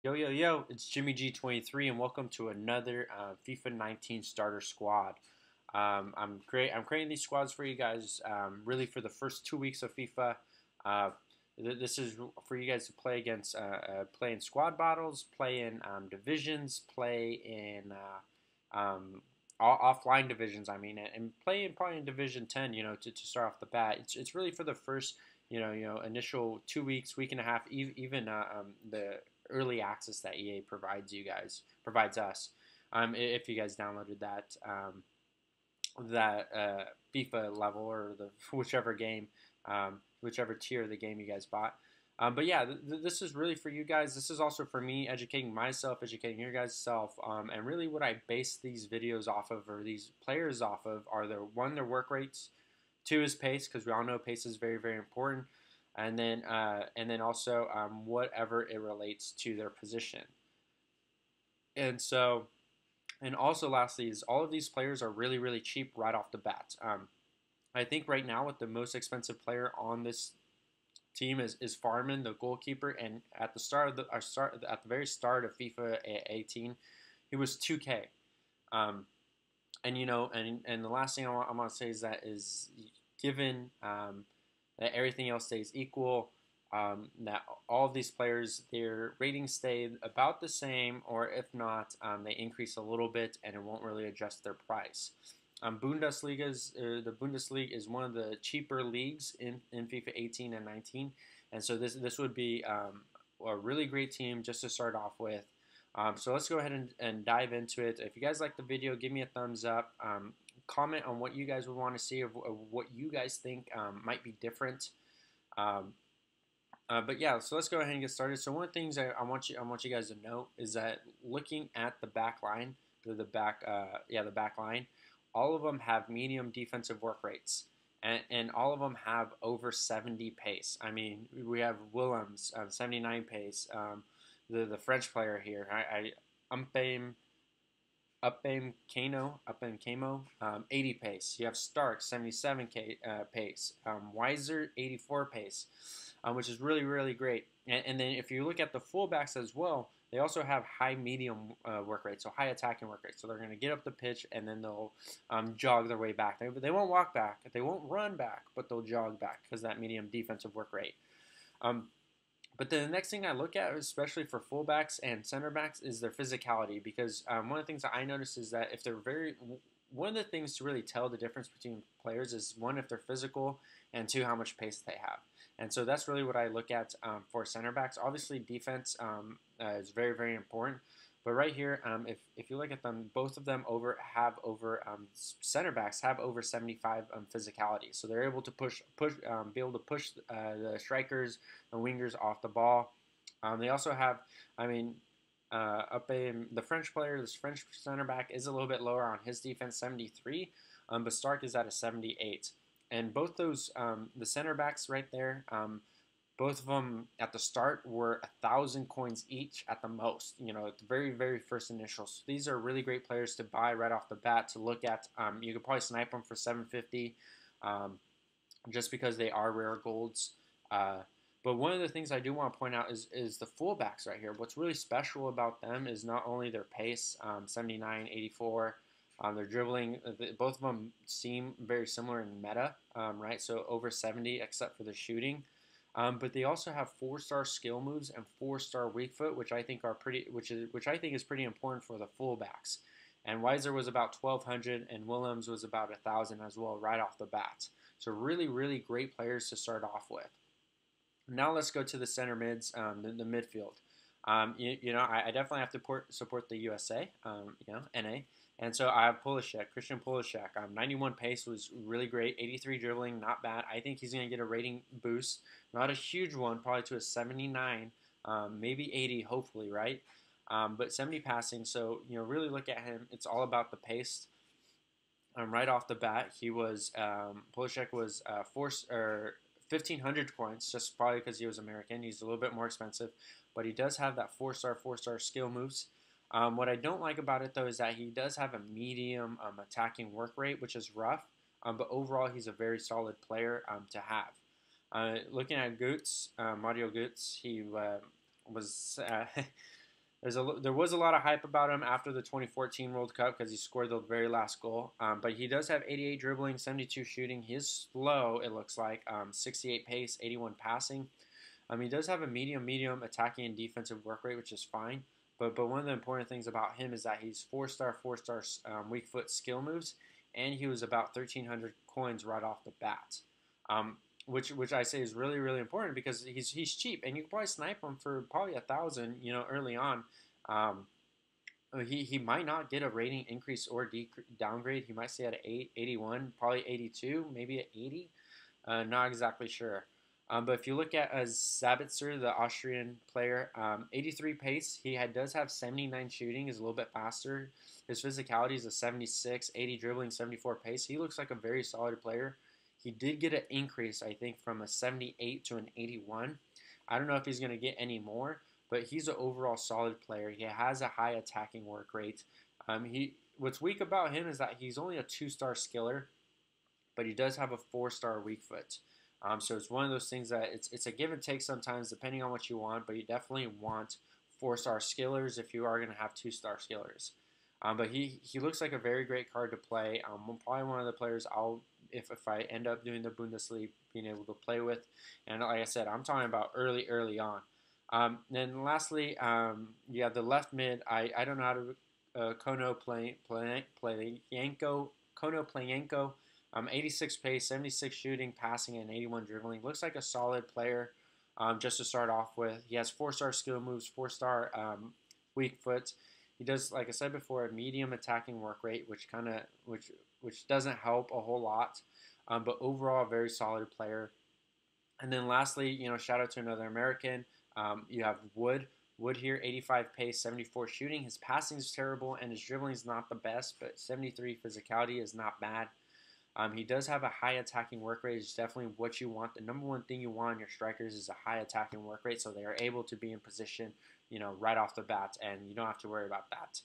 Yo, yo, yo, it's Jimmy G23, and welcome to another FIFA 19 starter squad. I'm creating these squads for you guys, really for the first 2 weeks of FIFA. Uh, this is for you guys to play against, play in squad battles, play in divisions, play in offline divisions. I mean, and play in probably in Division 10. To start off the bat. It's really for the first initial 2 weeks, week and a half, even the early access that EA provides us. If you guys downloaded that FIFA level or the whichever game, whichever tier of the game you guys bought. But yeah, this is really for you guys. This is also for me, educating myself, educating your guys' self, and really what I base these videos off of, or these players off of, are their work rates, two is pace, because we all know pace is very, very important, and then also whatever it relates to their position. And so, and also lastly, is all of these players are really, really cheap right off the bat. I think right now, with the most expensive player on this team is Farman, the goalkeeper, and at the at the very start of FIFA 18, he was 2K. And the last thing I want to say is that given that everything else stays equal, that all of these players, their ratings stay about the same, or if not, they increase a little bit, and it won't really adjust their price. The Bundesliga is one of the cheaper leagues in FIFA 18 and 19, and so this would be a really great team just to start off with. So let's go ahead and dive into it. If you guys like the video, give me a thumbs up. Comment on what you guys would want to see, of what you guys think might be different. But yeah, so let's go ahead and get started. So one of the things I want you guys to know is that looking at the back line, the back line, all of them have medium defensive work rates, and all of them have over 70 pace. I mean, we have Willems 79 pace. The French player here, Kano, 80 pace. You have Stark, 77 pace. Weiser, 84 pace, which is really, really great. And then if you look at the fullbacks as well, they also have high medium work rate, so high attacking work rate. So they're going to get up the pitch, and then they'll jog their way back. They won't walk back. They won't run back, but they'll jog back because that medium defensive work rate. But then the next thing I look at, especially for fullbacks and center backs, is their physicality. Because one of the things that I notice is that if they're one of the things to really tell the difference between players is, one, if they're physical, and two, how much pace they have. And so that's really what I look at for center backs. Obviously, defense is very, very important. But right here, if you look at them, both of them center backs have over 75 physicality. So they're able to be able to push the strikers and wingers off the ball. They also have, the French player, this French center back is a little bit lower on his defense, 73, but Stark is at a 78. And both those, the center backs right there, both of them at the start were 1,000 coins each at the most, at the very, very first initials. So these are really great players to buy right off the bat to look at. You could probably snipe them for 750 just because they are rare golds. But one of the things I do want to point out is the fullbacks right here. What's really special about them is not only their pace, 79, 84, their dribbling. Both of them seem very similar in meta, right? So over 70 except for the shooting. But they also have 4-star skill moves and 4-star weak foot, which I think is pretty important for the fullbacks. And Weiser was about 1,200, and Willems was about 1,000 as well, right off the bat. So really, really great players to start off with. Now let's go to the center mids, the midfield. I definitely have to support the USA, NA. And so I have Christian Pulisic. 91 pace was really great. 83 dribbling, not bad. I think he's going to get a rating boost. Not a huge one, probably to a 79, maybe 80, hopefully, right? But 70 passing. So, really look at him. It's all about the pace. Right off the bat, Pulisic was 1,500 coins, just probably because he was American. He's a little bit more expensive, but he does have that 4-star skill moves. What I don't like about it, though, is that he does have a medium attacking work rate, which is rough, but overall he's a very solid player to have. Looking at Mario Götze, he was There was a lot of hype about him after the 2014 World Cup because he scored the very last goal. But he does have 88 dribbling, 72 shooting. He is slow, it looks like. 68 pace, 81 passing. He does have a medium attacking and defensive work rate, which is fine. But one of the important things about him is that he's four-star weak foot skill moves, and he was about 1,300 coins right off the bat. Which I say is really really important because he's cheap and you can probably snipe him for probably 1,000 early on. Um, he might not get a rating increase or downgrade. He might stay at 81, probably 82, maybe at 80. Not exactly sure. But if you look at Sabitzer, the Austrian player, 83 pace, does have 79 shooting, is a little bit faster. His physicality is a 76, 80 dribbling, 74 pace. He looks like a very solid player. He did get an increase, I think, from a 78 to an 81. I don't know if he's going to get any more, but he's an overall solid player. He has a high attacking work rate. What's weak about him is that he's only a 2-star skiller, but he does have a 4-star weak foot. So it's one of those things that it's a give and take sometimes depending on what you want, but you definitely want 4-star skillers if you are going to have 2-star skillers. But he looks like a very great card to play. Probably one of the players if I end up doing the Bundesliga, being able to play with. And like I said, I'm talking about early on. Then lastly, the left mid. I don't know how to Kono Playenko. 86 pace, 76 shooting, passing, and 81 dribbling. Looks like a solid player. Just to start off with, he has 4-star skill moves, 4-star weak foot. He does, like I said before, a medium attacking work rate, which doesn't help a whole lot. But overall, a very solid player. And then lastly, shout out to another American. You have Wood. Wood here, 85 pace, 74 shooting. His passing is terrible, and his dribbling is not the best, but 73 physicality is not bad. He does have a high attacking work rate. It's definitely what you want. The number one thing you want in your strikers is a high attacking work rate, so they are able to be in position, right off the bat, and you don't have to worry about that.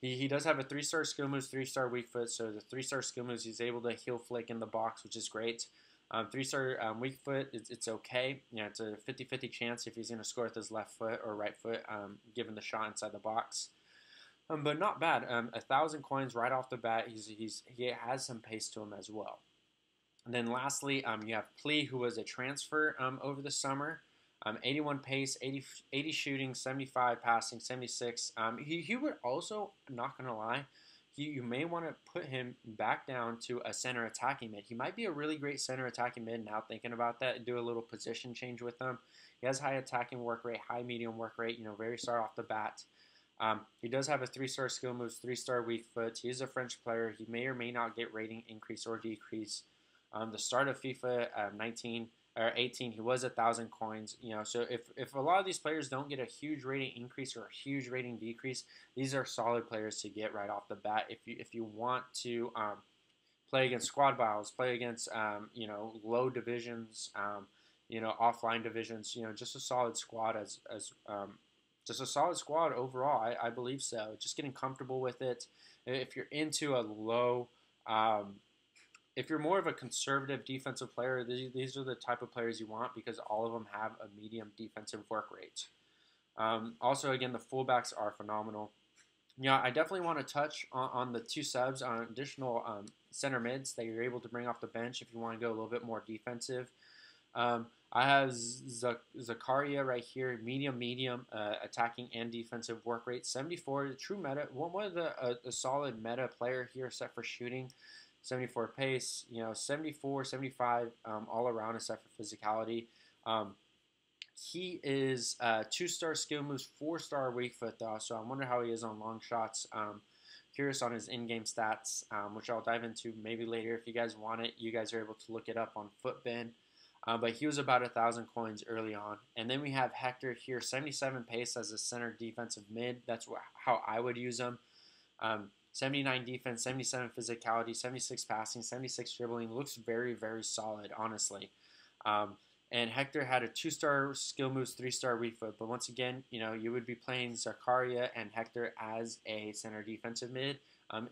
He does have a 3-star skill moves, 3-star weak foot. So the 3-star skill moves, he's able to heel flick in the box, which is great. 3-star weak foot, it's okay. It's a 50-50 chance if he's going to score with his left foot or right foot, given the shot inside the box. But not bad. 1,000 coins right off the bat. He has some pace to him as well. And then lastly, you have Plee, who was a transfer over the summer. 81 pace, 80 shooting, 75 passing, 76. He would also, not going to lie, you may want to put him back down to a center attacking mid. He might be a really great center attacking mid now thinking about that and do a little position change with him. He has high attacking work rate, high medium work rate, very start off the bat. He does have a 3-star skill moves, 3-star weak foot. He is a French player. He may or may not get rating increase or decrease. The start of FIFA 19 or 18, he was 1,000 coins. So if a lot of these players don't get a huge rating increase or a huge rating decrease, these are solid players to get right off the bat. If you want to play against squad battles, play against low divisions, offline divisions, just a solid squad just a solid squad overall. I believe so. Just getting comfortable with it. If you're into a low, if you're more of a conservative defensive player, these are the type of players you want because all of them have a medium defensive work rate. Also, again, the fullbacks are phenomenal. I definitely want to touch on the 2 subs on additional center mids that you're able to bring off the bench if you want to go a little bit more defensive. I have Zakaria right here, medium, attacking and defensive work rate, 74, the true meta, one of the solid meta player here except for shooting, 74 pace, 74, 75 all around except for physicality. He is 2-star skill moves, 4-star weak foot though, so I wonder how he is on long shots. Curious on his in-game stats, which I'll dive into maybe later if you guys want it. You guys are able to look it up on Footbin. But he was about 1,000 coins early on. And then we have Hector here, 77 pace as a center defensive mid. That's how I would use him. 79 defense, 77 physicality, 76 passing, 76 dribbling. Looks very, very solid, honestly. And Hector had a 2-star skill moves, 3-star weak foot. But once again, you would be playing Zakaria and Hector as a center defensive mid.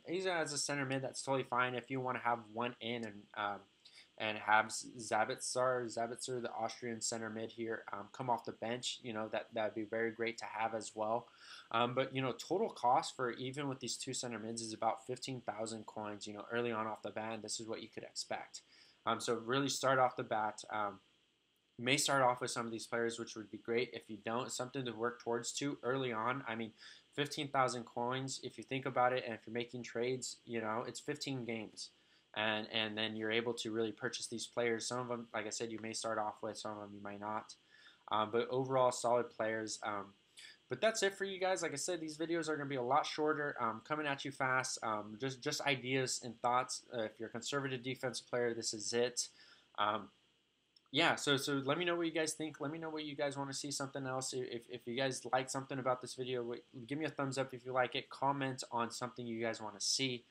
He's as a center mid, that's totally fine. If you want to have one in and and have Zabitzer, the Austrian center mid here, come off the bench. That'd be very great to have as well. But total cost for even with these two center mids is about 15,000 coins. Early on off the bat, this is what you could expect. So really start off the bat. You may start off with some of these players, which would be great. If you don't, it's something to work towards too early on. I mean, 15,000 coins, if you think about it, and if you're making trades, it's 15 games. And then you're able to really purchase these players. Some of them, like I said, you may start off with. Some of them you might not. But overall, solid players. But that's it for you guys. Like I said, these videos are going to be a lot shorter, coming at you fast. Just ideas and thoughts. If you're a conservative defensive player, this is it. Yeah, so let me know what you guys think. Let me know what you guys want to see something else. If you guys like something about this video, give me a thumbs up if you like it. Comment on something you guys want to see.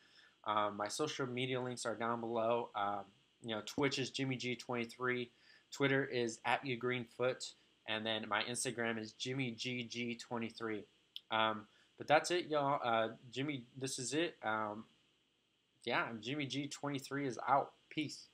My social media links are down below. Twitch is JimmyG23. Twitter is @YouGreenFoot. And then my Instagram is JimmyGG23. But that's it, y'all. This is it. Yeah, JimmyG23 is out. Peace.